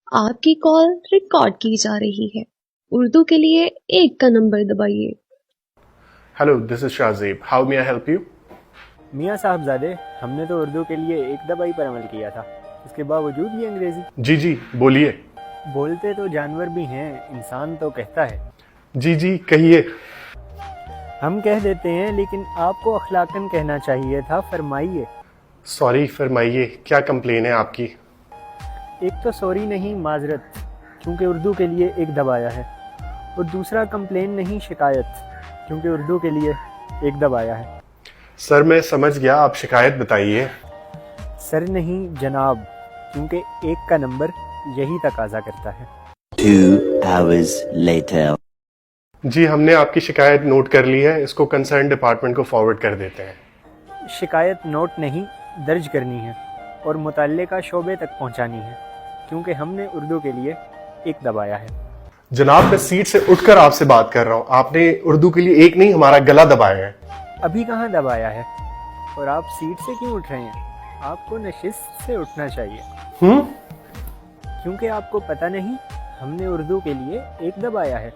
آپ کی کال ریکارڈ کی جا رہی ہے، اردو کے لیے 1 کا نمبر دبائیے۔ Hello, this is Shahzeb, how may I help you؟ میاں صاحبزادے، ہم نے تو اردو کے لیے 1 دبائی پر عمل کیا تھا، اس کے باوجود یہ انگریزی؟ جی بولیے۔ بولتے تو جانور بھی ہیں، انسان تو کہتا ہے۔ جی کہیے۔ ہم کہہ دیتے ہیں لیکن آپ کو اخلاقاً کہنا چاہیے تھا، فرمائیے۔ سوری، فرمائیے، کیا کمپلین ہے آپ کی؟ ایک تو سوری نہیں، معذرت، کیونکہ اردو کے لیے 1 دبایا ہے، اور دوسرا کمپلین نہیں، شکایت، کیونکہ اردو کے لیے 1 دبایا ہے۔ سر میں سمجھ گیا، آپ شکایت بتائیے۔ سر نہیں جناب، کیونکہ 1 کا نمبر یہی تقاضا کرتا ہے۔ 2 hours later. جی، ہم نے آپ کی شکایت نوٹ کر لی ہے، اس کو کنسرن ڈپارٹمنٹ کو فارورڈ کر دیتے ہیں۔ شکایت نوٹ نہیں، درج کرنی ہے اور متعلقہ شعبے تک پہنچانی ہے، کیونکہ ہم نے اردو کے لیے 1 دبایا ہے۔ جناب، میں سیٹ سے اٹھ کر آپ سے بات کر رہا ہوں، آپ نے اردو کے لیے 1 نہیں، ہمارا گلا دبایا ہے۔ ابھی کہاں دبایا ہے؟ اور آپ سیٹ سے کیوں اٹھ رہے ہیں؟ آپ کو نشست سے اٹھنا چاہیے۔ کیونکہ آپ کو پتہ نہیں، ہم نے اردو کے لیے 1 دبایا ہے۔